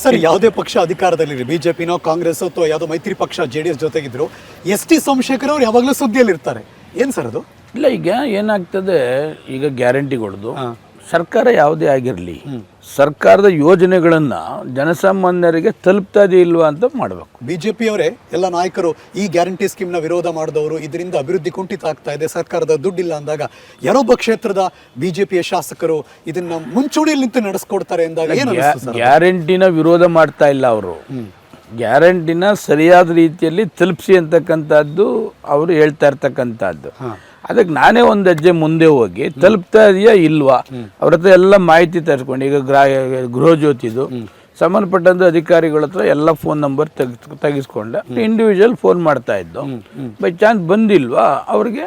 Sir, ಯಾವುದೇ ಪಕ್ಷ ಅಧಿಕಾರದಲ್ಲಿ ಬಿಜೆಪಿನೋ ಕಾಂಗ್ರೆಸ್ ಅಥವಾ ಯಾವುದೋ ಮೈತ್ರಿ ಪಕ್ಷ JDS ಜೊತೆಗಿದ್ರು ST ಸೋಮಶೇಖರ್ ಅವರು ಯಾವಾಗಲೂ ಸುದ್ದಿಯಲ್ಲಿ ಇರ್ತಾರೆ. ಏನು ಸರ್ ಅದು? ಇಲ್ಲ, ಈಗ ಏನಾಗ್ತದೆ, ಈಗ ಗ್ಯಾರಂಟಿಗಳದ್ದು ಸರ್ಕಾರ ಯಾವುದೇ ಆಗಿರಲಿ, ಸರ್ಕಾರದ ಯೋಜನೆಗಳನ್ನು ಜನಸಾಮಾನ್ಯರಿಗೆ ತಲುಪ್ತದೆ ಇಲ್ವಾ ಅಂತ ಮಾಡಬೇಕು. ಬಿಜೆಪಿಯವರೇ ಎಲ್ಲ ನಾಯಕರು ಈ ಗ್ಯಾರಂಟಿ ಸ್ಕೀಮ್ನ ವಿರೋಧ ಮಾಡಿದವರು, ಇದರಿಂದ ಅಭಿವೃದ್ಧಿ ಕುಂಠಿತ ಆಗ್ತಾ ಇದೆ, ಸರ್ಕಾರದ ದುಡ್ಡಿಲ್ಲ ಅಂದಾಗ ಯಾರೊಬ್ಬ ಕ್ಷೇತ್ರದ ಬಿಜೆಪಿಯ ಶಾಸಕರು ಇದನ್ನ ಮುಂಚೂಣಿಯಲ್ಲಿ ನಿಂತು ನಡೆಸ್ಕೊಡ್ತಾರೆ ಎಂದಾಗ ಏನು ಗ್ಯಾರಂಟಿನ ವಿರೋಧ ಮಾಡ್ತಾ ಇಲ್ಲ ಅವರು. ಗ್ಯಾರಂಟಿನ ಸರಿಯಾದ ರೀತಿಯಲ್ಲಿ ತಲುಪಿಸಿ ಅಂತಕ್ಕಂಥದ್ದು ಅವರು ಹೇಳ್ತಾ ಇರ್ತಕ್ಕಂಥದ್ದು. ಅದಕ್ಕೆ ನಾನೇ ಒಂದು ಹೆಜ್ಜೆ ಮುಂದೆ ಹೋಗಿ ತಲುಪ್ತಾ ಇದೆಯಾ ಇಲ್ವಾ ಅವ್ರ ಹತ್ರ ಎಲ್ಲ ಮಾಹಿತಿ ತರಿಸ್ಕೊಂಡು, ಈಗ ಗೃಹ ಜ್ಯೋತಿದು ಸಂಬಂಧಪಟ್ಟಂತ ಅಧಿಕಾರಿಗಳ ಹತ್ರ ಎಲ್ಲ ಫೋನ್ ನಂಬರ್ ತೆಗೆಸ್ಕೊಂಡೆ, ಇಂಡಿವಿಜುವಲ್ ಫೋನ್ ಮಾಡ್ತಾ ಇದ್ದು. ಬೈ ಚಾನ್ಸ್ ಬಂದಿಲ್ವಾ ಅವ್ರಿಗೆ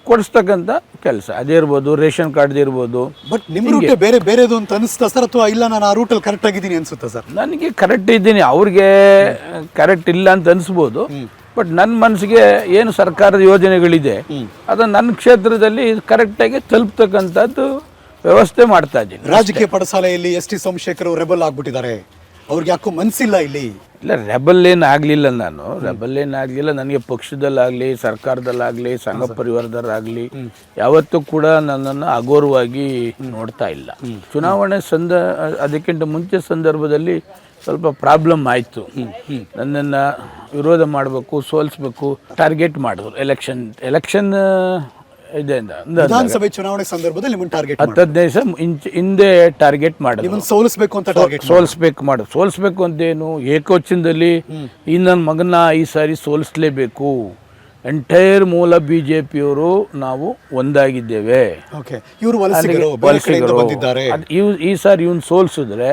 ಕೊಡಿಸ್ತಕ್ಕಂಥ ಕೆಲಸ ಅದೇ ಇರ್ಬೋದು, ರೇಷನ್ ಕಾರ್ಡ್ ಇರ್ಬೋದು. ಬಟ್ ನಿಮ್ಮ ರೂಟ್ ಬೇರೆ ಬೇರೆದು ಅಂತ ಅನಿಸ್ತಾ ಸರ್, ಅಥವಾ ಇಲ್ಲ ನಾನು ಆ ರೂಟಲ್ಲಿ ಕರೆಕ್ಟ್ ಆಗಿದ್ದೀನಿ ಅನ್ಸುತ್ತಾ ಸರ್? ನನಗೆ ಕರೆಕ್ಟ್ ಇದ್ದೀನಿ, ಅವ್ರಿಗೆ ಕರೆಕ್ಟ್ ಇಲ್ಲ ಅಂತ ಅನಿಸ್ಬೋದು. ಬಟ್ ನನ್ನ ಮನಸ್ಸಿಗೆ ಏನು ಸರ್ಕಾರದ ಯೋಜನೆಗಳಿದೆ ಅದನ್ನು ನನ್ನ ಕ್ಷೇತ್ರದಲ್ಲಿ ಕರೆಕ್ಟಾಗಿ ತಲುಪ್ತಕ್ಕಂಥದ್ದು ವ್ಯವಸ್ಥೆ ಮಾಡ್ತಾ ಇದ್ದೀನಿ. ರಾಜಕೀಯ ಪಡಸಾಲೆಯಲ್ಲಿ ST ಸೋಮಶೇಖರ್ ಅವರು ರೆಬಲ್ ಆಗ್ಬಿಟ್ಟಿದ್ದಾರೆ, ಅವ್ರಿಗೆ ಯಾಕೋ ಮನಸ್ಸಿಲ್ಲ ಇಲ್ಲಿ. ಇಲ್ಲ, ರೆಬಲ್ ಏನು ಆಗಲಿಲ್ಲ, ನಾನು ರೆಬಲ್ ಏನಾಗಲಿಲ್ಲ. ನನಗೆ ಪಕ್ಷದಲ್ಲಾಗಲಿ, ಸರ್ಕಾರದಲ್ಲಾಗಲಿ, ಸಂಘ ಪರಿವಾರದಲ್ಲಾಗಲಿ ಯಾವತ್ತೂ ಕೂಡ ನನ್ನನ್ನು ಅಗೌರವಾಗಿ ನೋಡ್ತಾ ಇಲ್ಲ. ಚುನಾವಣೆ ಅದಕ್ಕಿಂತ ಮುಂಚೆ ಸಂದರ್ಭದಲ್ಲಿ ಸ್ವಲ್ಪ ಪ್ರಾಬ್ಲಮ್ ಆಯಿತು. ನನ್ನನ್ನು ವಿರೋಧ ಮಾಡಬೇಕು, ಸೋಲಿಸ್ಬೇಕು, ಟಾರ್ಗೆಟ್ ಮಾಡಿದ್ರು. ಎಲೆಕ್ಷನ್ ವಿಧಾನಸಭೆ ಚುನಾವಣೆ ಸಂದರ್ಭದಲ್ಲಿ 10-15 ಹಿಂದೆ ಟಾರ್ಗೆಟ್ ಮಾಡಿದ್ರು. ಸೋಲಿಸಬೇಕು ಅಂತ ಸೋಲಿಸ್ಬೇಕು ಅಂತೇನು ಏಕವಚನದಲ್ಲಿ ಈ ನನ್ನ ಮಗನ ಈ ಸಾರಿ ಸೋಲಿಸಲೇಬೇಕು. ಎಂಟೈರ್ ಮೂಲ ಬಿಜೆಪಿಯವರು ನಾವು ಒಂದಾಗಿದ್ದೇವೆ. ಈ ಸಾರಿ ಇವನು ಸೋಲಿಸಿದ್ರೆ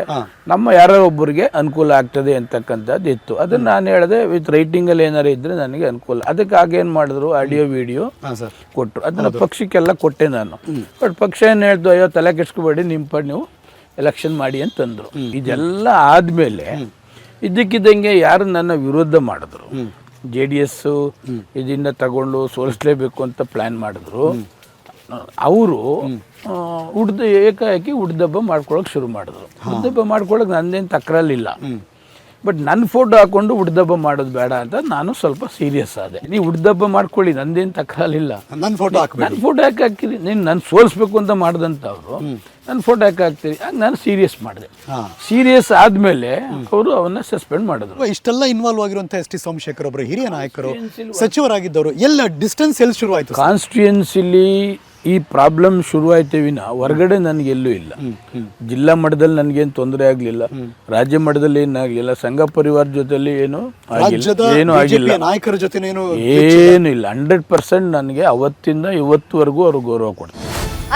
ನಮ್ಮ ಯಾರೋ ಒಬ್ಬರಿಗೆ ಅನುಕೂಲ ಆಗ್ತದೆ ಅಂತಕ್ಕಂಥದ್ದು ಇತ್ತು. ಅದನ್ನ ನಾನು ಹೇಳಿದೆ, ವಿತ್ ರೈಟಿಂಗ್ ಅಲ್ಲಿ ಏನಾರು ಇದ್ರೆ ನನಗೆ ಅನುಕೂಲ. ಅದಕ್ಕೆ ಆಗೇನ್ ಮಾಡಿದ್ರು, ಆಡಿಯೋ ವಿಡಿಯೋ ಕೊಟ್ಟರು. ಅದನ್ನ ಪಕ್ಷಕ್ಕೆಲ್ಲ ಕೊಟ್ಟೆ ನಾನು. ಬಟ್ ಪಕ್ಷ ಏನು ಹೇಳ್ತು, ಅಯ್ಯೋ ತಲೆ ಕೆಡ್ಸ್ಕೊಬೇಡಿ, ನಿಮ್ಮ ನೀವು ಎಲೆಕ್ಷನ್ ಮಾಡಿ ಅಂತಂದ್ರು. ಇದೆಲ್ಲ ಆದ್ಮೇಲೆ ಇದ್ದಕ್ಕಿದ್ದಂಗೆ ಯಾರು ನನ್ನ ವಿರೋಧ ಮಾಡಿದ್ರು, JDS ಇದನ್ನ ತಗೊಂಡು ಸೋಲಿಸಲೇಬೇಕು ಅಂತ ಪ್ಲಾನ್ ಮಾಡಿದ್ರು. ಅವರು ಏಕಾಏಕಿ ಉಡ್ದಬ್ಬ ಮಾಡ್ಕೊಳಕ್ ಶುರು ಮಾಡಿದ್ರು. ಉಡ್ದಬ್ಬ ಮಾಡ್ಕೊಳಕ್ ನಂದೇನು ತಕರಾಲಿಲ್ಲ. ಬಟ್ ನನ್ನ ಫೋಟೋ ಹಾಕೊಂಡು ಉಡ್ದಬ್ಬ ಮಾಡೋದು ಬೇಡ ಅಂತ ನಾನು ಸ್ವಲ್ಪ ಸೀರಿಯಸ್ ಆದೆ. ನೀವು ಉಡ್ದಬ್ಬ ಮಾಡ್ಕೊಳ್ಳಿ, ನಂದೇನು ತಕರಾಲಿಲ್ಲ. ನನ್ನ ಫೋಟೋ ಯಾಕೆ ಹಾಕಿರಿ? ನೀನು ನಾನು ಸೋಲಿಸ್ಬೇಕು ಅಂತ ಮಾಡಿದಂಥವ್ರು ನನ್ನ ಫೋಟೋ ಯಾಕೆ ಹಾಕ್ತೀರಿ? ಆಗ ನಾನು ಸೀರಿಯಸ್ ಮಾಡಿದೆ. ಸೀರಿಯಸ್ ಆದ್ಮೇಲೆ ಅವರು ಅವನ್ನ ಸಸ್ಪೆಂಡ್ ಮಾಡಿದ್ರು. ಇಷ್ಟೆಲ್ಲ ಇನ್ವಾಲ್ವ್ ಆಗಿರುವಂತ ST ಸೋಮಶೇಖರ್ ಒಬ್ಬರು ಹಿರಿಯ ನಾಯಕರು, ಸಚಿವರಾಗಿದ್ದವರು, ಎಲ್ಲ ಡಿಸ್ಟೆನ್ಸ್ ಎಲ್ಲಿ ಶುರುವಾಯಿತು? ಕಾನ್ಸ್ಟಿಟ್ಯೂನ್ಸಿಲಿ ಈ ಪ್ರಾಬ್ಲಮ್ ಶುರುವಾಯ್ತೇ ವಿನ ಹೊರಗಡೆ ನನಗೆಲ್ಲೂ ಇಲ್ಲ. ಜಿಲ್ಲಾ ಮಟ್ಟದಲ್ಲಿ ನನಗೇನು ತೊಂದರೆ ಆಗಲಿಲ್ಲ, ರಾಜ್ಯ ಮಟ್ಟದಲ್ಲಿ ಏನಾಗಲಿಲ್ಲ, ಸಂಘ ಪರಿವಾರ ಜೊತೆಲಿ ಏನು ಆಗಿಲ್ಲ, ನಾಯಕರ ಜೊತೆ ಏನು ಇಲ್ಲ. 100% ನನಗೆ ಅವತ್ತಿಂದ ಇವತ್ತುವರೆಗೂ ಅವರು ಗೌರವ ಕೊಡ್ತಾರೆ.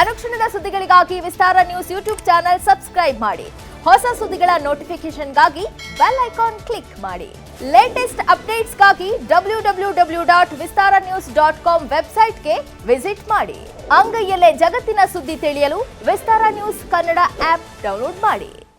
ಅನುಕ್ಷಣದ ಸುದ್ದಿಗಳಿಗಾಗಿ ವಿಸ್ತಾರ ನ್ಯೂಸ್ ಯೂಟ್ಯೂಬ್ ಚಾನೆಲ್ ಸಬ್ಸ್ಕ್ರೈಬ್ ಮಾಡಿ. ಹೊಸ ಸುದ್ದಿಗಳ ನೋಟಿಫಿಕೇಶನ್ಗಾಗಿ ಬೆಲ್ ಐಕಾನ್ ಕ್ಲಿಕ್ ಮಾಡಿ. ಲೇಟೆಸ್ಟ್ ಅಪ್ಡೇಟ್ಸ್ಗಾಗಿ www.vistaranews.com ವೆಬ್ಸೈಟ್ಗೆ ವಿಸಿಟ್ ಮಾಡಿ. ಅಂಗೈಯಲ್ಲೇ ಜಗತ್ತಿನ ಸುದ್ದಿ ತಿಳಿಯಲು ವಿಸ್ತಾರ ನ್ಯೂಸ್ ಕನ್ನಡ ಆಪ್ ಡೌನ್ಲೋಡ್ ಮಾಡಿ.